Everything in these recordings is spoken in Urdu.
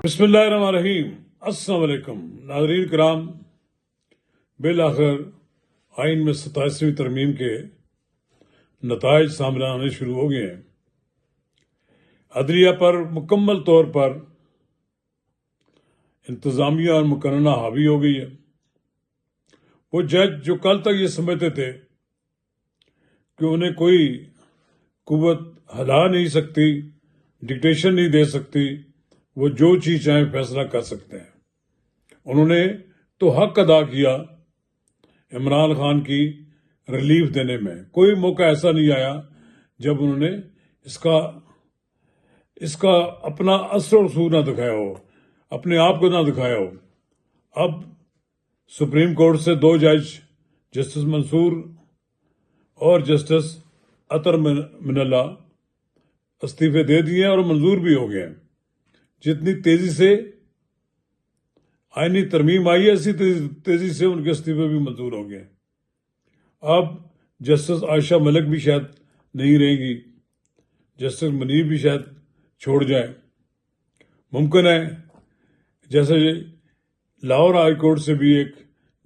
بسم اللہ الرحمن الرحیم۔ السلام علیکم ناظرین کرام، بالآخر آئین میں 27ویں ترمیم کے نتائج سامنے آنے شروع ہو گئے ہیں۔ عدلیہ پر مکمل طور پر انتظامیہ اور مقننہ حاوی ہو گئی ہے۔ وہ جج جو کل تک یہ سمجھتے تھے کہ انہیں کوئی قوت ہلا نہیں سکتی، ڈکٹیشن نہیں دے سکتی، وہ جو چیز چاہیں فیصلہ کر سکتے ہیں، انہوں نے تو حق ادا کیا عمران خان کی ریلیف دینے میں۔ کوئی موقع ایسا نہیں آیا جب انہوں نے اس کا اپنا اثر و رسوخ نہ دکھایا ہو، اپنے آپ کو نہ دکھایا ہو۔ اب سپریم کورٹ سے 2 جج، جسٹس منصور اور جسٹس عطر من اللہ، استعفے دے دیے اور منظور بھی ہو گئے ہیں۔ جتنی تیزی سے آئینی ترمیم آئی ہے، اسی تیزی سے ان کے استعفے بھی منظور ہو گئے۔ اب جسٹس عائشہ ملک بھی شاید نہیں رہیں گی، جسٹس منیر بھی شاید چھوڑ جائیں۔ ممکن ہے جیسے لاہور ہائی کورٹ سے بھی ایک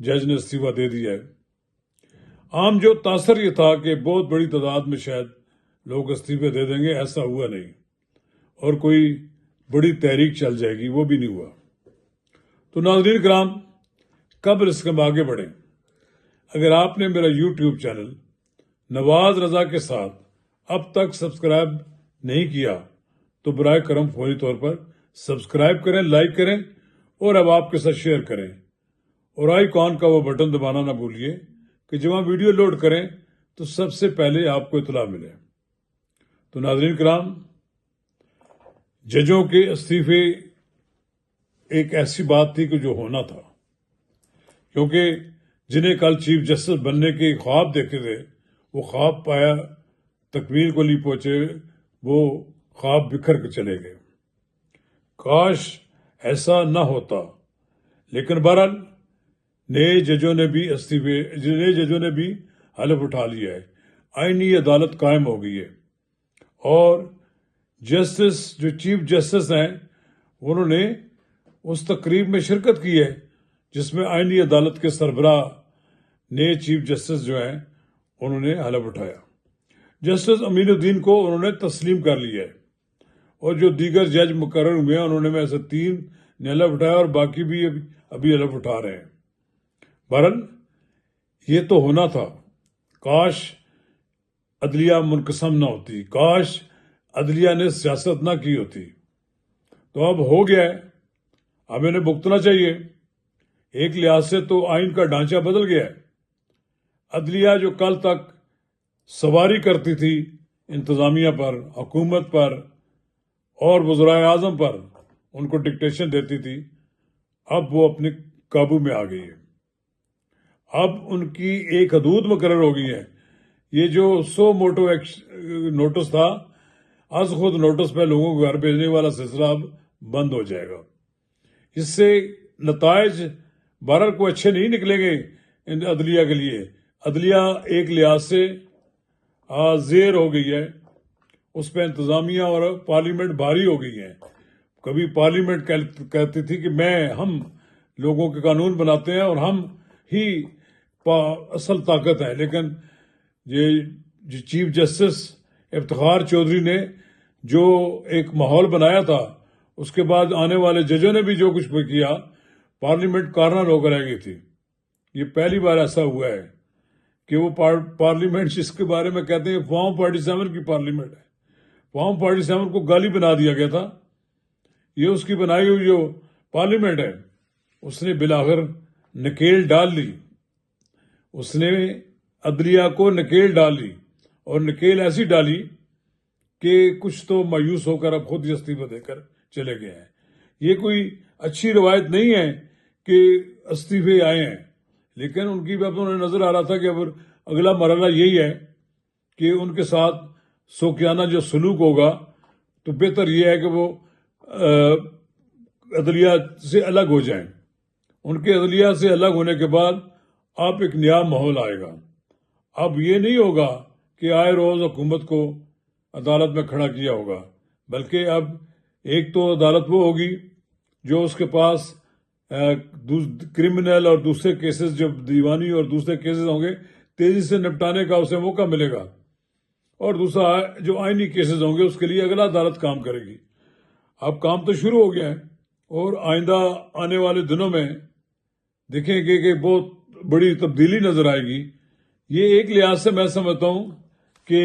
جج نے استعفیٰ دے دیا ہے۔ عام جو تاثر یہ تھا کہ بہت بڑی تعداد میں شاید لوگ استعفے دے دیں گے، ایسا ہوا نہیں، اور کوئی بڑی تحریک چل جائے گی، وہ بھی نہیں ہوا۔ تو ناظرین کرام، قبل اس کے ہم آگے بڑھیں، اگر آپ نے میرا یوٹیوب چینل نواز رضا کے ساتھ اب تک سبسکرائب نہیں کیا تو برائے کرم فوری طور پر سبسکرائب کریں، لائک کریں، اور اب آپ کے ساتھ شیئر کریں، اور آئیکن کا وہ بٹن دبانا نہ بھولیے کہ جب ہم ویڈیو لوڈ کریں تو سب سے پہلے آپ کو اطلاع ملے۔ تو ناظرین کرام، ججوں کے استعفے ایک ایسی بات تھی کہ جو ہونا تھا، کیونکہ جنہیں کل چیف جسٹس بننے کے خواب دیکھے تھے، وہ خواب پایا تکمیل کو نہیں پہنچے، وہ خواب بکھر کے چلے گئے۔ کاش ایسا نہ ہوتا، لیکن بہرحال نئے ججوں نے بھی حلف اٹھا لیا ہے، آئینی عدالت قائم ہو گئی ہے، اور جسٹس جو چیف جسٹس ہیں انہوں نے اس تقریب میں شرکت کی ہے جس میں آئینی عدالت کے سربراہ نئے چیف جسٹس جو ہیں انہوں نے حلف اٹھایا۔ جسٹس امین الدین کو انہوں نے تسلیم کر لیا ہے، اور جو دیگر جج مقرر ہوئے ہیں انہوں نے میں سے 3 نے حلف اٹھایا، اور باقی بھی ابھی حلف اٹھا رہے ہیں۔ بہرحال یہ تو ہونا تھا، کاش عدلیہ منقسم نہ ہوتی، کاش عدلیہ نے سیاست نہ کی ہوتی۔ تو اب ہو گیا ہے، اب انہیں بھگتنا چاہیے۔ ایک لحاظ سے تو آئین کا ڈھانچہ بدل گیا ہے۔ عدلیہ جو کل تک سواری کرتی تھی انتظامیہ پر، حکومت پر اور وزرائے اعظم پر، ان کو ڈکٹیشن دیتی تھی، اب وہ اپنے قابو میں آ گئی ہے۔ اب ان کی ایک حدود مقرر ہو گئی ہے۔ یہ جو 100 موٹو نوٹس تھا، از خود نوٹس پہ لوگوں کو گھر بھیجنے والا سلسلہ اب بند ہو جائے گا۔ اس سے نتائج بہرحال کو اچھے نہیں نکلیں گے عدلیہ کے لیے۔ عدلیہ ایک لحاظ سے زیر ہو گئی ہے، اس پہ انتظامیہ اور پارلیمنٹ بھاری ہو گئی ہیں۔ کبھی پارلیمنٹ کہتی تھی کہ ہم لوگوں کے قانون بناتے ہیں اور ہم ہی اصل طاقت ہے، لیکن یہ چیف جسٹس افتخار چودھری نے جو ایک ماحول بنایا تھا، اس کے بعد آنے والے ججوں نے بھی جو کچھ بھی کیا، پارلیمنٹ کارنر ہو کر رہ گئی تھی۔ یہ پہلی بار ایسا ہوا ہے کہ وہ پارلیمنٹ جس کے بارے میں کہتے ہیں فارم 47 کی پارلیمنٹ ہے، فارم 47 کو گالی بنا دیا گیا تھا، یہ اس کی بنائی ہوئی جو پارلیمنٹ ہے، اس نے بالآخر نکیل ڈال لی، اس نے عدلیہ کو نکیل ڈال لی، اور نکیل ایسی ڈالی کہ کچھ تو مایوس ہو کر اب خود ہی استعفیٰ دے کر چلے گئے ہیں۔ یہ کوئی اچھی روایت نہیں ہے کہ استعفے آئے ہیں، لیکن ان کی اب انہیں نظر آ رہا تھا کہ اب اگلا مرحلہ یہی ہے کہ ان کے ساتھ سوکیانہ جو سلوک ہوگا، تو بہتر یہ ہے کہ وہ عدلیہ سے الگ ہو جائیں۔ ان کے عدلیہ سے الگ ہونے کے بعد اب ایک نیا ماحول آئے گا۔ اب یہ نہیں ہوگا کہ آئے روز حکومت کو عدالت میں کھڑا کیا ہوگا، بلکہ اب ایک تو عدالت وہ ہوگی جو اس کے پاس کرمنل اور دوسرے کیسز، جو دیوانی اور دوسرے کیسز ہوں گے، تیزی سے نپٹانے کا اسے موقع ملے گا، اور دوسرا جو آئینی کیسز ہوں گے اس کے لیے اگلا عدالت کام کرے گی۔ اب کام تو شروع ہو گیا ہے، اور آئندہ آنے والے دنوں میں دیکھیں گے کہ بہت بڑی تبدیلی نظر آئے گی۔ یہ ایک لحاظ سے میں سمجھتا ہوں کہ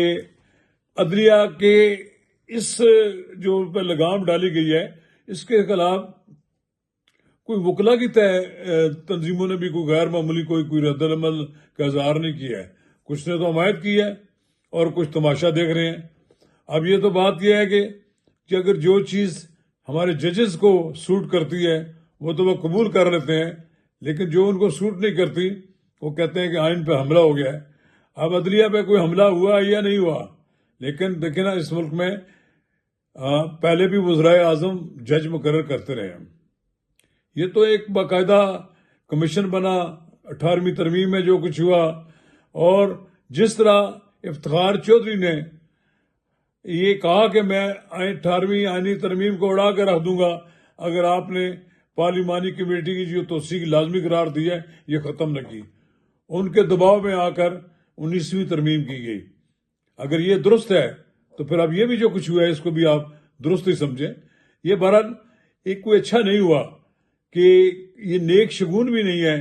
عدلیہ کے اس جو پہ لگام ڈالی گئی ہے، اس کے خلاف کوئی وکلا کی تنظیموں نے بھی کوئی غیر معمولی کوئی رد عمل کا اظہار نہیں کیا ہے۔ کچھ نے تو حمایت کی ہے اور کچھ تماشا دیکھ رہے ہیں۔ اب یہ تو بات یہ ہے کہ اگر جو چیز ہمارے ججز کو سوٹ کرتی ہے وہ تو وہ قبول کر لیتے ہیں، لیکن جو ان کو سوٹ نہیں کرتی وہ کہتے ہیں کہ آئین پہ حملہ ہو گیا ہے۔ اب عدلیہ پہ کوئی حملہ ہوا یا نہیں ہوا، لیکن دیکھیں نا، اس ملک میں پہلے بھی وزرائے اعظم جج مقرر کرتے رہے ہیں۔ یہ تو ایک باقاعدہ کمیشن بنا 18ویں ترمیم میں جو کچھ ہوا، اور جس طرح افتخار چودھری نے یہ کہا کہ میں 18ویں آئینی ترمیم کو اڑا کے رکھ دوں گا اگر آپ نے پارلیمانی کمیٹی کی جو توثیق لازمی قرار دی ہے یہ ختم نہ کی، ان کے دباؤ میں آ کر 19ویں ترمیم کی گئی۔ اگر یہ درست ہے تو پھر اب یہ بھی جو کچھ ہوا ہے اس کو بھی آپ درست ہی سمجھیں۔ یہ بہرحال ایک کوئی اچھا نہیں ہوا کہ یہ نیک شگون بھی نہیں ہے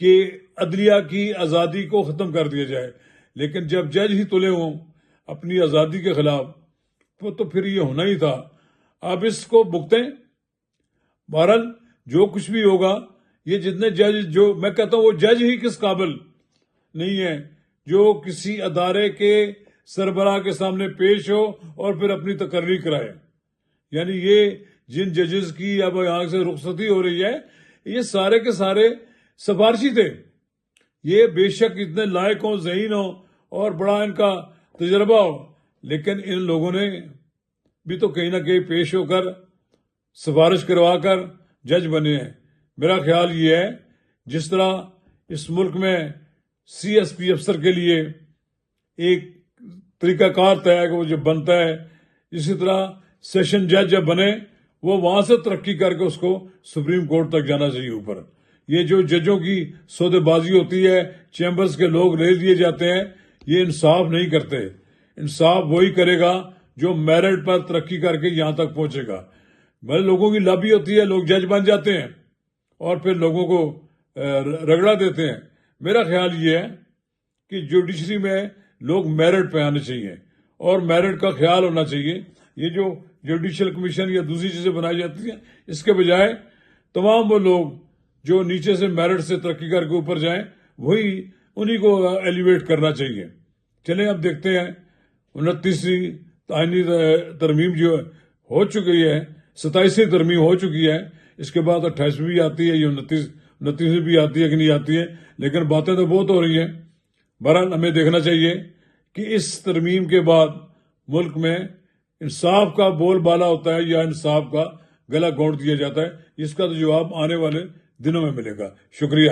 کہ عدلیہ کی آزادی کو ختم کر دیا جائے، لیکن جب جج ہی تلے ہوں اپنی آزادی کے خلاف تو پھر یہ ہونا ہی تھا۔ آپ اس کو بھگتیں۔ بہرحال جو کچھ بھی ہوگا، یہ جتنے جج، جو میں کہتا ہوں وہ جج ہی کس قابل نہیں ہے جو کسی ادارے کے سربراہ کے سامنے پیش ہو اور پھر اپنی تقرری کرائے۔ یعنی یہ جن ججز کی اب یہاں سے رخصتی ہو رہی ہے، یہ سارے کے سارے سفارشی تھے۔ یہ بے شک اتنے لائق ہوں، ذہین ہوں اور بڑا ان کا تجربہ ہو، لیکن ان لوگوں نے بھی تو کہیں نہ کہیں پیش ہو کر سفارش کروا کر جج بنے ہیں۔ میرا خیال یہ ہے جس طرح اس ملک میں سی ایس پی افسر کے لیے ایک طریقہ کار طے ہے کہ وہ جب بنتا ہے، اسی طرح سیشن جج جب بنے وہ وہاں سے ترقی کر کے اس کو سپریم کورٹ تک جانا چاہیے اوپر۔ یہ جو ججوں کی سودے بازی ہوتی ہے، چیمبرز کے لوگ لے دیے جاتے ہیں، یہ انصاف نہیں کرتے۔ انصاف وہی کرے گا جو میرٹ پر ترقی کر کے یہاں تک پہنچے گا۔ بھلے لوگوں کی لابی ہوتی ہے، لوگ جج بن جاتے ہیں اور پھر لوگوں کو رگڑا دیتے ہیں۔ میرا خیال یہ ہے کہ جوڈیشری میں لوگ میرٹ پہ آنے چاہیے اور میرٹ کا خیال ہونا چاہیے۔ یہ جو جوڈیشل کمیشن یا دوسری چیزیں بنائی جاتی ہیں، اس کے بجائے تمام وہ لوگ جو نیچے سے میرٹ سے ترقی کر کے اوپر جائیں، انہی کو ایلیویٹ کرنا چاہیے۔ چلیں اب دیکھتے ہیں 29ویں آئینی ترمیم جو ہو چکی ہے، 27ویں ترمیم ہو چکی ہے، اس کے بعد 28ویں بھی آتی ہے، یہ 29ویں بھی آتی ہے کہ نہیں آتی ہے، لیکن باتیں تو بہت ہو رہی ہیں۔ بہرحال ہمیں دیکھنا چاہیے کہ اس ترمیم کے بعد ملک میں انصاف کا بول بالا ہوتا ہے یا انصاف کا گلا گھونٹ دیا جاتا ہے۔ اس کا تو جواب آنے والے دنوں میں ملے گا۔ شکریہ۔